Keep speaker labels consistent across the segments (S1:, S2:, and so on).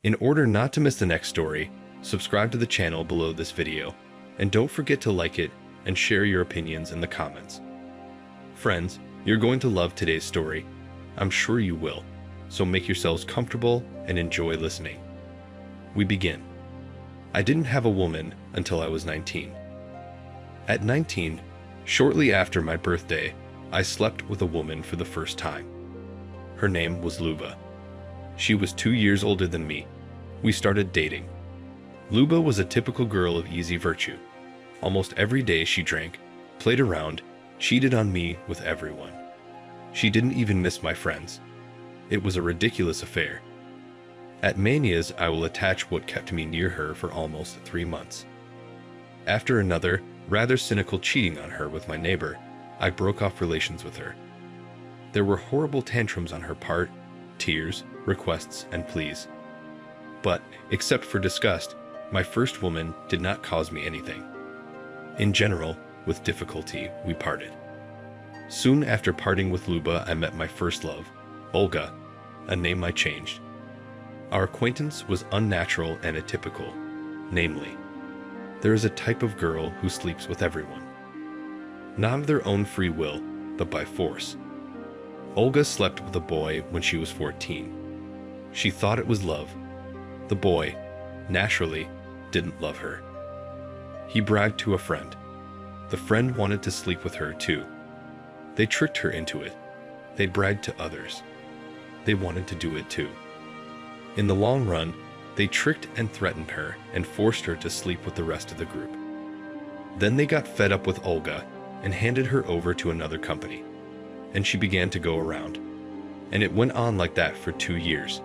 S1: In order not to miss the next story, subscribe to the channel below this video, and don't forget to like it and share your opinions in the comments. Friends, you're going to love today's story. I'm sure you will, so make yourselves comfortable and enjoy listening. We begin. I didn't have a woman until I was 19. At 19, shortly after my birthday, I slept with a woman for the first time. Her name was Luba. She was 2 years older than me. We started dating. Luba was a typical girl of easy virtue. Almost every day she drank, played around, cheated on me with everyone. She didn't even miss my friends. It was a ridiculous affair. At manias, I will attach what kept me near her for almost 3 months. After another, rather cynical cheating on her with my neighbor, I broke off relations with her. There were horrible tantrums on her part, tears, requests, and pleas. But, except for disgust, my first woman did not cause me anything. In general, with difficulty, we parted. Soon after parting with Luba, I met my first love, Olga, a name I changed. Our acquaintance was unnatural and atypical, namely, there is a type of girl who sleeps with everyone. Not of their own free will, but by force. Olga slept with a boy when she was 14. She thought it was love. The boy, naturally, didn't love her. He bragged to a friend. The friend wanted to sleep with her too. They tricked her into it. They bragged to others. They wanted to do it too. In the long run, they tricked and threatened her and forced her to sleep with the rest of the group. Then they got fed up with Olga and handed her over to another company, and she began to go around. And it went on like that for 2 years.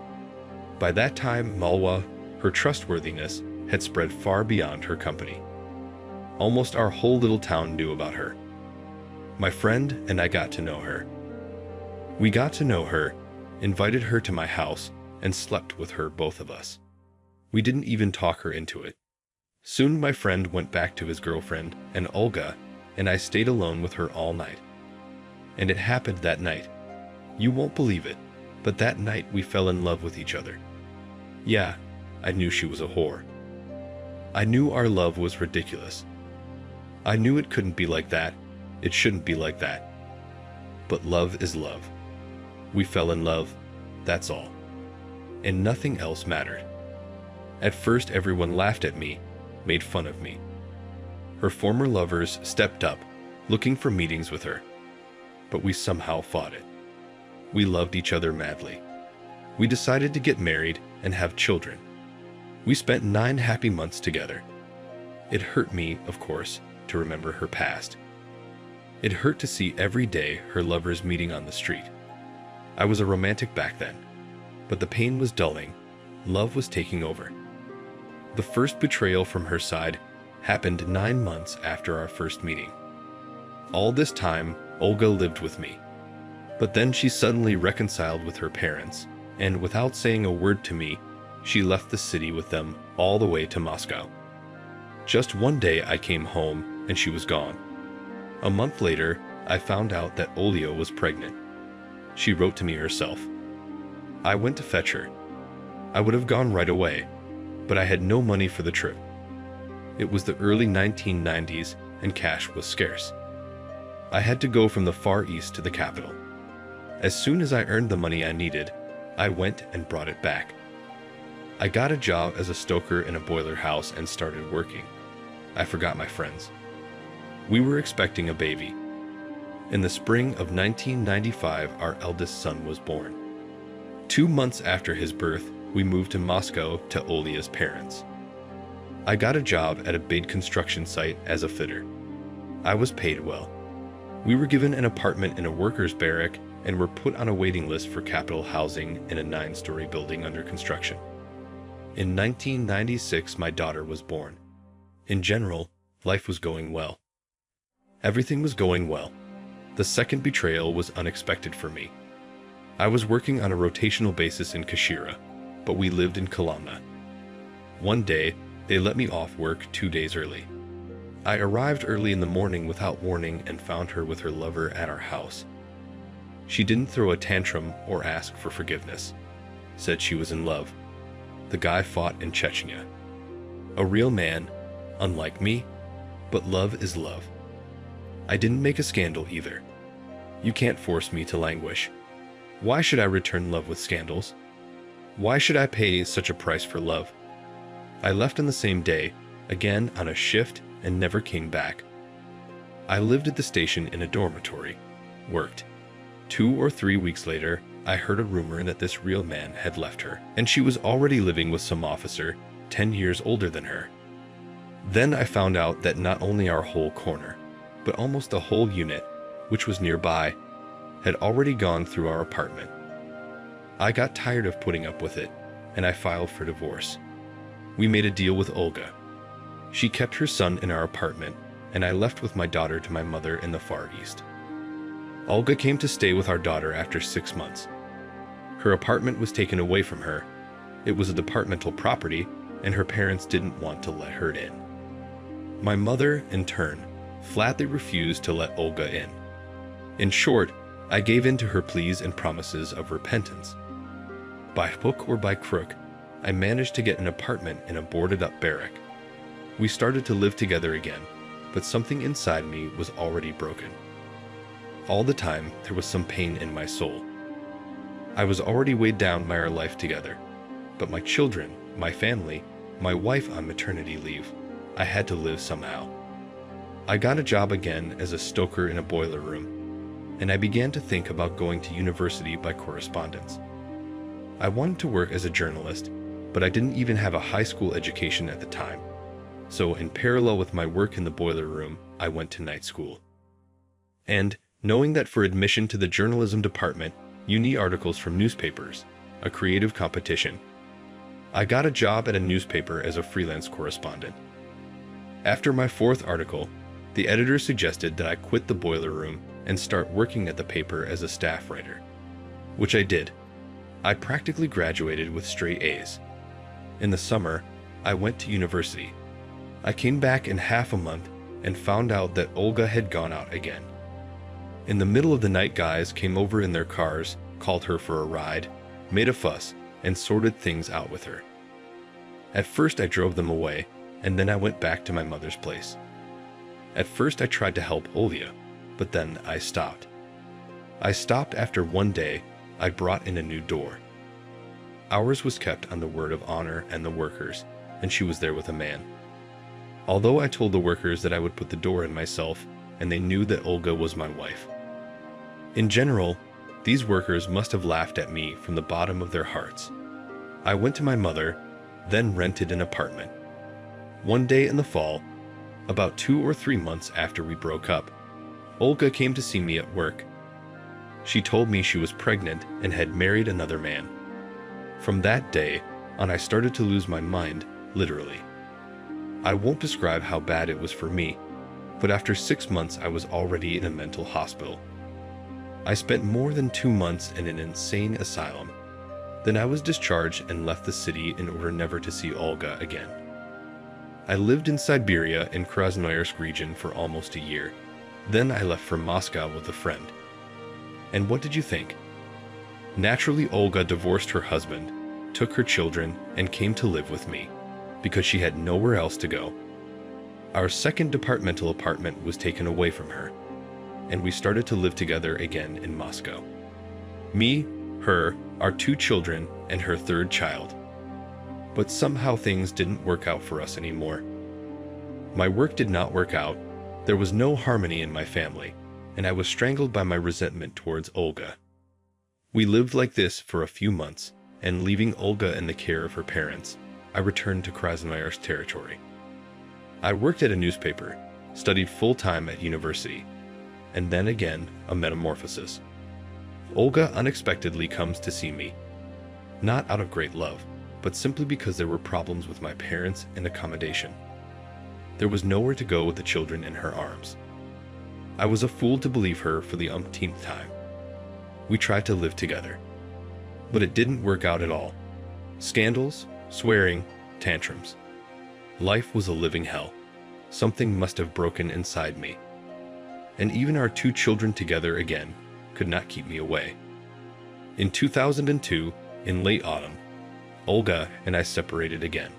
S1: By that time, Malwa, her trustworthiness, had spread far beyond her company. Almost our whole little town knew about her. My friend and I got to know her. We got to know her, invited her to my house, and slept with her, both of us. We didn't even talk her into it. Soon my friend went back to his girlfriend, and Olga, and I stayed alone with her all night. And it happened that night. You won't believe it, but that night we fell in love with each other. Yeah, I knew she was a whore. I knew our love was ridiculous. I knew it couldn't be like that. It shouldn't be like that. But love is love. We fell in love, that's all. And nothing else mattered. At first everyone laughed at me, made fun of me. Her former lovers stepped up, looking for meetings with her. But we somehow fought it. We loved each other madly. We decided to get married and have children. We spent 9 happy months together. It hurt me, of course, to remember her past. It hurt to see every day her lovers meeting on the street. I was a romantic back then, but the pain was dulling. Love was taking over. The first betrayal from her side happened 9 months after our first meeting. All this time, Olga lived with me. But then she suddenly reconciled with her parents, and without saying a word to me, she left the city with them all the way to Moscow. Just one day I came home and she was gone. A month later, I found out that Olga was pregnant. She wrote to me herself. I went to fetch her. I would have gone right away, but I had no money for the trip. It was the early 1990s and cash was scarce. I had to go from the Far East to the capital. As soon as I earned the money I needed, I went and brought it back. I got a job as a stoker in a boiler house and started working. I forgot my friends. We were expecting a baby. In the spring of 1995, our eldest son was born. 2 months after his birth, we moved to Moscow to Olga's parents. I got a job at a big construction site as a fitter. I was paid well. We were given an apartment in a workers' barrack and were put on a waiting list for capital housing in a 9-story building under construction. In 1996, my daughter was born. In general, life was going well. Everything was going well. The second betrayal was unexpected for me. I was working on a rotational basis in Kashira, but we lived in Kolomna. One day, they let me off work 2 days early. I arrived early in the morning without warning and found her with her lover at our house. She didn't throw a tantrum or ask for forgiveness. Said she was in love. the guy fought in Chechnya. A real man, unlike me, but love is love. I didn't make a scandal either. You can't force me to languish. Why should I return love with scandals? Why should I pay such a price for love? I left on the same day, again on a shift, and never came back. I lived at the station in a dormitory, worked. 2 or 3 weeks later, I heard a rumor that this real man had left her, and she was already living with some officer 10 years older than her. Then I found out that not only our whole corner, but almost the whole unit, which was nearby, had already gone through our apartment. I got tired of putting up with it, and I filed for divorce. We made a deal with Olga. She kept her son in our apartment, and I left with my daughter to my mother in the Far East. Olga came to stay with our daughter after 6 months. Her apartment was taken away from her. It was a departmental property, and her parents didn't want to let her in. My mother, in turn, flatly refused to let Olga in. In short, I gave in to her pleas and promises of repentance. By hook or by crook, I managed to get an apartment in a boarded-up barrack. We started to live together again, but something inside me was already broken. All the time, there was some pain in my soul. I was already weighed down by our life together, but my children, my family, my wife on maternity leave, I had to live somehow. I got a job again as a stoker in a boiler room, and I began to think about going to university by correspondence. I wanted to work as a journalist, but I didn't even have a high school education at the time. So in parallel with my work in the boiler room, I went to night school. And knowing that for admission to the journalism department, you need articles from newspapers, a creative competition, I got a job at a newspaper as a freelance correspondent. After my 4th article, the editor suggested that I quit the boiler room and start working at the paper as a staff writer, which I did. I practically graduated with straight A's. In the summer, I went to university. I came back in half a month and found out that Olga had gone out again. In the middle of the night, guys came over in their cars, called her for a ride, made a fuss, and sorted things out with her. At first I drove them away, and then I went back to my mother's place. At first I tried to help Olga, but then I stopped. I stopped after one day I brought in a new door. Ours was kept on the word of honor and the workers, and she was there with a man. Although I told the workers that I would put the door in myself, and they knew that Olga was my wife. In general, these workers must have laughed at me from the bottom of their hearts. I went to my mother, then rented an apartment. One day in the fall, about 2 or 3 months after we broke up, Olga came to see me at work. She told me she was pregnant and had married another man. From that day on, I started to lose my mind, literally. I won't describe how bad it was for me, but after 6 months I was already in a mental hospital. I spent more than 2 months in an insane asylum. Then I was discharged and left the city in order never to see Olga again. I lived in Siberia in Krasnoyarsk region for almost a year. Then I left for Moscow with a friend. And what did you think? Naturally, Olga divorced her husband, took her children, and came to live with me, because she had nowhere else to go. Our second departmental apartment was taken away from her, and we started to live together again in Moscow. Me, her, our 2 children, and her 3rd child. But somehow things didn't work out for us anymore. My work did not work out, there was no harmony in my family, and I was strangled by my resentment towards Olga. We lived like this for a few months, and leaving Olga in the care of her parents, I returned to Krasnoyarsk territory. I worked at a newspaper, studied full-time at university, and then again a metamorphosis. Olga unexpectedly comes to see me, not out of great love, but simply because there were problems with my parents and accommodation. There was nowhere to go with the children in her arms. I was a fool to believe her for the umpteenth time. We tried to live together, but it didn't work out at all. Scandals, swearing, tantrums. Life was a living hell. Something must have broken inside me. And even our 2 children together again could not keep me away. In 2002, in late autumn, Olga and I separated again.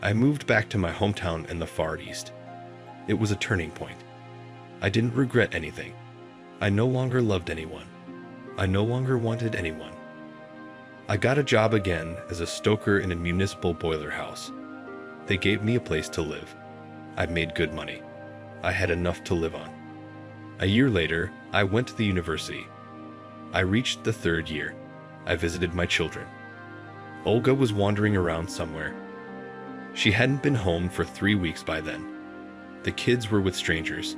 S1: I moved back to my hometown in the Far East. It was a turning point. I didn't regret anything. I no longer loved anyone. I no longer wanted anyone. I got a job again as a stoker in a municipal boiler house. They gave me a place to live. I made good money. I had enough to live on. A year later, I went to the university. I reached the 3rd year. I visited my children. Olga was wandering around somewhere. She hadn't been home for 3 weeks by then. The kids were with strangers.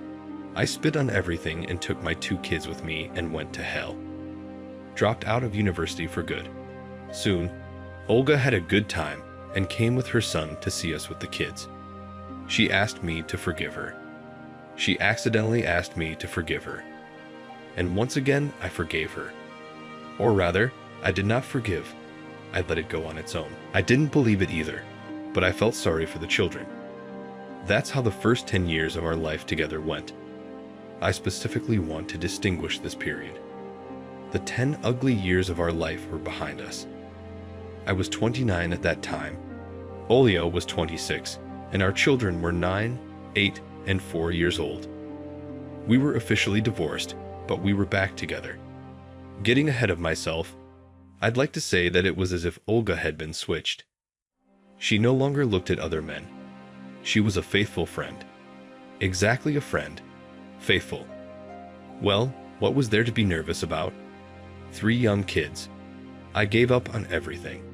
S1: I spit on everything and took my 2 kids with me and went to hell. Dropped out of university for good. Soon, Olga had a good time and came with her son to see us with the kids. She asked me to forgive her. She accidentally asked me to forgive her. And once again, I forgave her. Or rather, I did not forgive. I let it go on its own. I didn't believe it either, but I felt sorry for the children. That's how the first 10 years of our life together went. I specifically want to distinguish this period. The 10 ugly years of our life were behind us. I was 29 at that time. Olio was 26, and our children were 9, 8, and 4 years old. We were officially divorced, but we were back together. Getting ahead of myself, I'd like to say that it was as if Olga had been switched. She no longer looked at other men. She was a faithful friend. Exactly a friend. Faithful. Well, what was there to be nervous about? 3 young kids. I gave up on everything.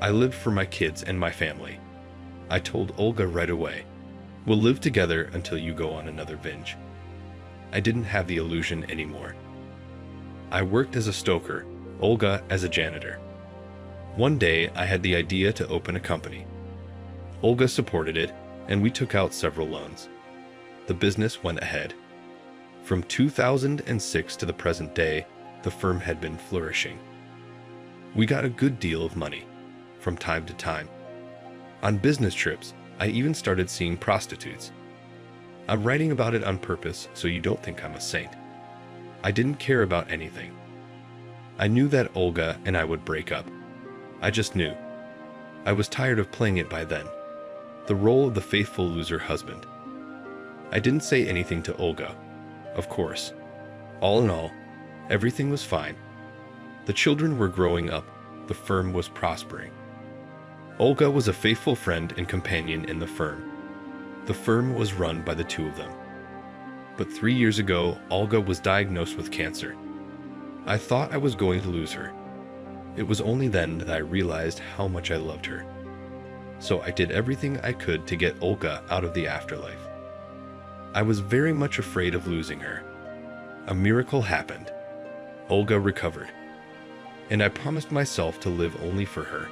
S1: I lived for my kids and my family. I told Olga right away, "We'll live together until you go on another binge." I didn't have the illusion anymore. I worked as a stoker, Olga as a janitor. One day, I had the idea to open a company. Olga supported it, and we took out several loans. The business went ahead. From 2006 to the present day, the firm had been flourishing. We got a good deal of money, from time to time. On business trips, I even started seeing prostitutes. I'm writing about it on purpose so you don't think I'm a saint. I didn't care about anything. I knew that Olga and I would break up. I just knew. I was tired of playing it by then. The role of the faithful loser husband. I didn't say anything to Olga, of course. All in all, everything was fine. The children were growing up. The firm was prospering. Olga was a faithful friend and companion in the firm. The firm was run by the 2 of them. But 3 years ago, Olga was diagnosed with cancer. I thought I was going to lose her. It was only then that I realized how much I loved her. So I did everything I could to get Olga out of the afterlife. I was very much afraid of losing her. A miracle happened. Olga recovered. And I promised myself to live only for her.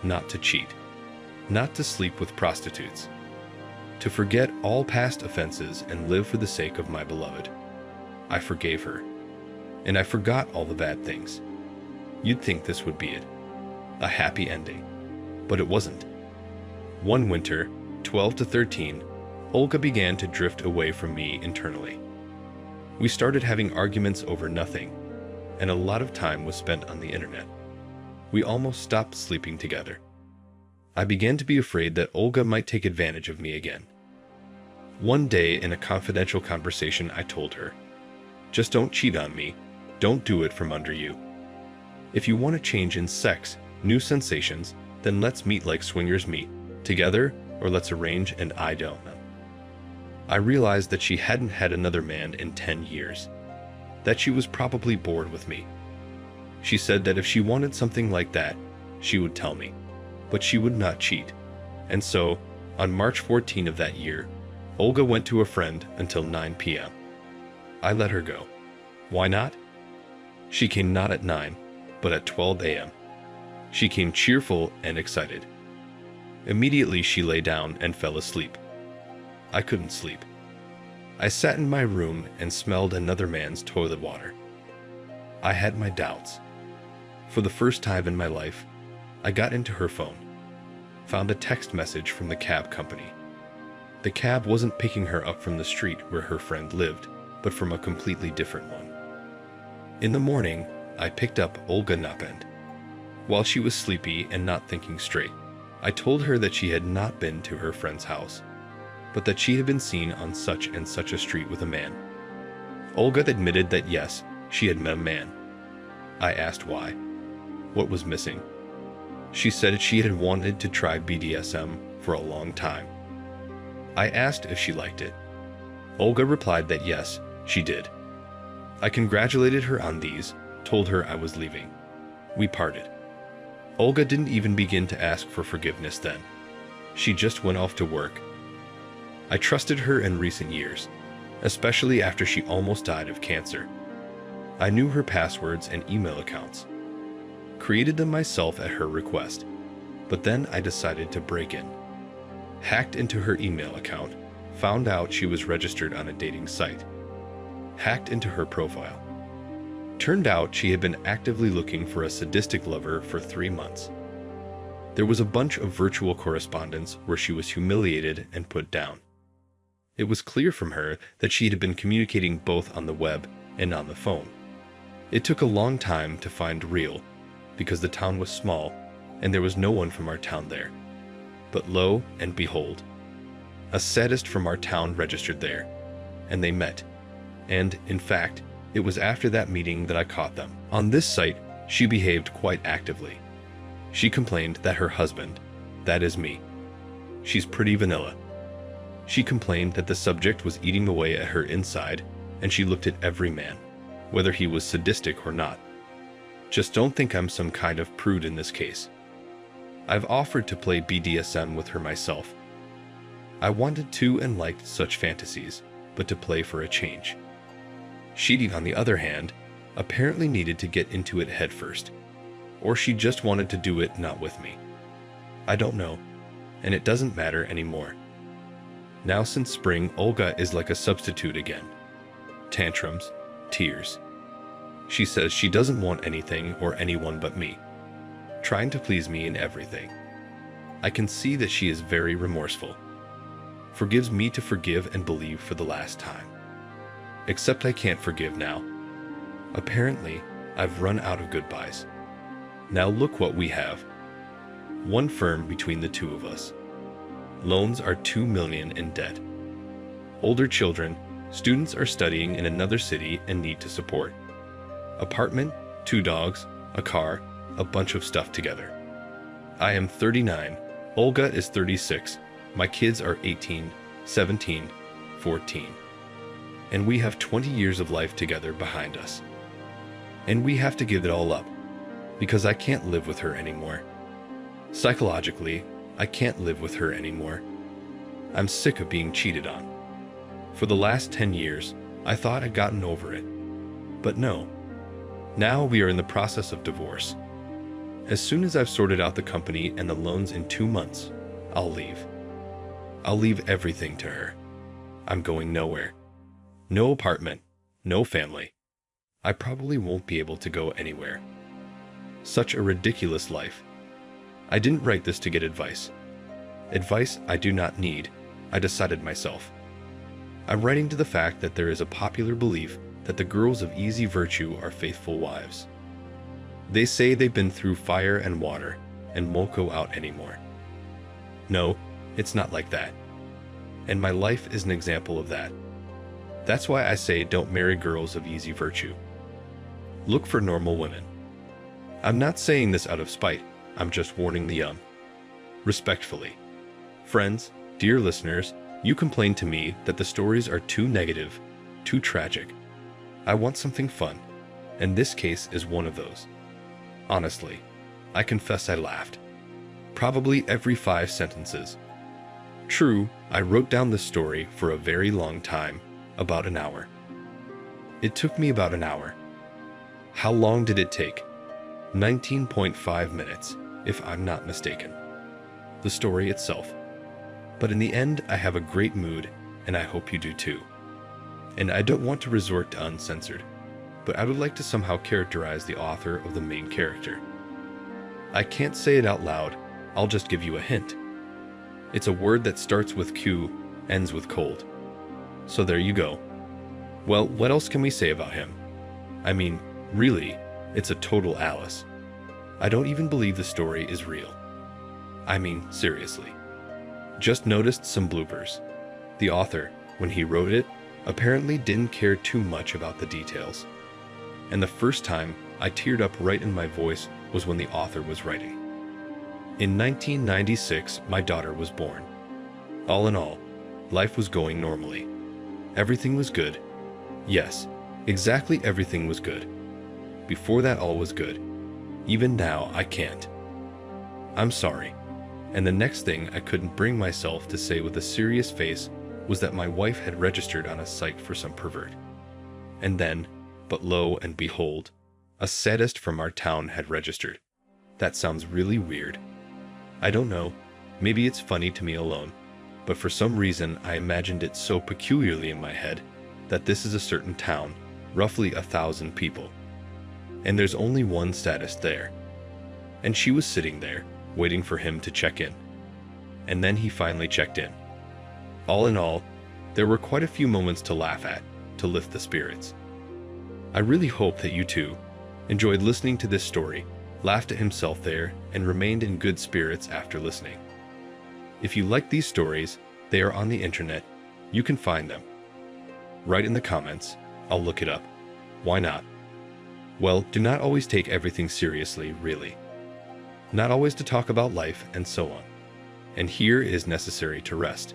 S1: Not to cheat. Not to sleep with prostitutes. To forget all past offenses and live for the sake of my beloved. I forgave her. And I forgot all the bad things. You'd think this would be it. A happy ending. But it wasn't. One winter, 12 to 13, Olga began to drift away from me internally. We started having arguments over nothing, and a lot of time was spent on the internet. We almost stopped sleeping together. I began to be afraid that Olga might take advantage of me again. One day, in a confidential conversation, I told her, "Just don't cheat on me. Don't do it from under you. If you want to change in sex, new sensations, then let's meet like swingers meet, together, or let's arrange and I don't know." I realized that she hadn't had another man in 10 years, that she was probably bored with me. She said that if she wanted something like that, she would tell me, but she would not cheat. And so, on March 14 of that year, Olga went to a friend until 9 p.m. I let her go. Why not? She came not at 9, but at 12 a.m. She came cheerful and excited. Immediately she lay down and fell asleep. I couldn't sleep. I sat in my room and smelled another man's toilet water. I had my doubts. For the first time in my life, I got into her phone, found a text message from the cab company. The cab wasn't picking her up from the street where her friend lived, but from a completely different one. In the morning, I picked up Olga Napend. While she was sleepy and not thinking straight, I told her that she had not been to her friend's house, but that she had been seen on such and such a street with a man. Olga admitted that yes, she had met a man. I asked why. What was missing? She said she had wanted to try BDSM for a long time. I asked if she liked it. Olga replied that yes, she did. I congratulated her on these, told her I was leaving. We parted. Olga didn't even begin to ask for forgiveness then. She just went off to work. I trusted her in recent years, especially after she almost died of cancer. I knew her passwords and email accounts. Created them myself at her request, but then I decided to break in. Hacked into her email account, found out she was registered on a dating site. Hacked into her profile. Turned out she had been actively looking for a sadistic lover for 3 months. There was a bunch of virtual correspondence where she was humiliated and put down. It was clear from her that she had been communicating both on the web and on the phone. It took a long time to find Real, because the town was small and there was no one from our town there. But lo and behold, a sadist from our town registered there, and they met. And, in fact, it was after that meeting that I caught them. On this site, she behaved quite actively. She complained that her husband, that is me, she's pretty vanilla. She complained that the subject was eating away at her inside, and she looked at every man, whether he was sadistic or not. Just don't think I'm some kind of prude in this case. I've offered to play BDSM with her myself. I wanted to and liked such fantasies, but to play for a change. She, on the other hand, apparently needed to get into it head first, or she just wanted to do it not with me. I don't know, and it doesn't matter anymore. Now since spring, Olga is like a substitute again. Tantrums, tears. She says she doesn't want anything or anyone but me, trying to please me in everything. I can see that she is very remorseful. Forgives me to forgive and believe for the last time. Except I can't forgive now. Apparently, I've run out of goodbyes. Now look what we have. One firm between the two of us. Loans are $2 million in debt. Older children, students are studying in another city and need to support. Apartment, 2 dogs, a car, a bunch of stuff together. I am 39, Olga is 36, my kids are 18, 17, 14. And we have 20 years of life together behind us. And we have to give it all up, because I can't live with her anymore. Psychologically, I can't live with her anymore. I'm sick of being cheated on. For the last 10 years, I thought I'd gotten over it. But no. Now we are in the process of divorce. As soon as I've sorted out the company and the loans in 2 months, I'll leave. I'll leave everything to her. I'm going nowhere. No apartment, no family. I probably won't be able to go anywhere. Such a ridiculous life. I didn't write this to get advice. Advice I do not need. I decided myself. I'm writing to the fact that there is a popular belief that the girls of easy virtue are faithful wives. They say they've been through fire and water and won't go out anymore. No, it's not like that. And my life is an example of that. That's why I say don't marry girls of easy virtue. Look for normal women. I'm not saying this out of spite, I'm just warning the young. Respectfully. Friends, dear listeners, you complain to me that the stories are too negative, too tragic. I want something fun, and this case is one of those. Honestly, I confess I laughed. Probably every 5 sentences. True, I wrote down this story for a very long time, about an hour. It took me about an hour. How long did it take? 19.5 minutes, if I'm not mistaken. The story itself. But in the end, I have a great mood, and I hope you do too. And I don't want to resort to uncensored, but I would like to somehow characterize the author of the main character. I can't say it out loud, I'll just give you a hint. It's a word that starts with Q, ends with cold. So there you go. Well, what else can we say about him? I mean, really, it's a total Alice. I don't even believe the story is real. I mean, seriously. Just noticed some bloopers. The author, when he wrote it, apparently didn't care too much about the details. And the first time I teared up right in my voice was when the author was writing. In 1996, my daughter was born. All in all, life was going normally. Everything was good. Yes, exactly everything was good. Before that, all was good. Even now, I can't. I'm sorry. And the next thing I couldn't bring myself to say with a serious face was that my wife had registered on a site for some pervert. And then, but lo and behold, a sadist from our town had registered. That sounds really weird. I don't know, maybe it's funny to me alone, but for some reason I imagined it so peculiarly in my head that this is a certain town, roughly 1,000 people. And there's only one sadist there. And she was sitting there, waiting for him to check in. And then he finally checked in. All in all, there were quite a few moments to laugh at, to lift the spirits. I really hope that you too enjoyed listening to this story, laughed at himself there, and remained in good spirits after listening. If you like these stories, they are on the internet. You can find them. Write in the comments. I'll look it up. Why not? Well, do not always take everything seriously, really. Not always to talk about life and so on. And here it is necessary to rest.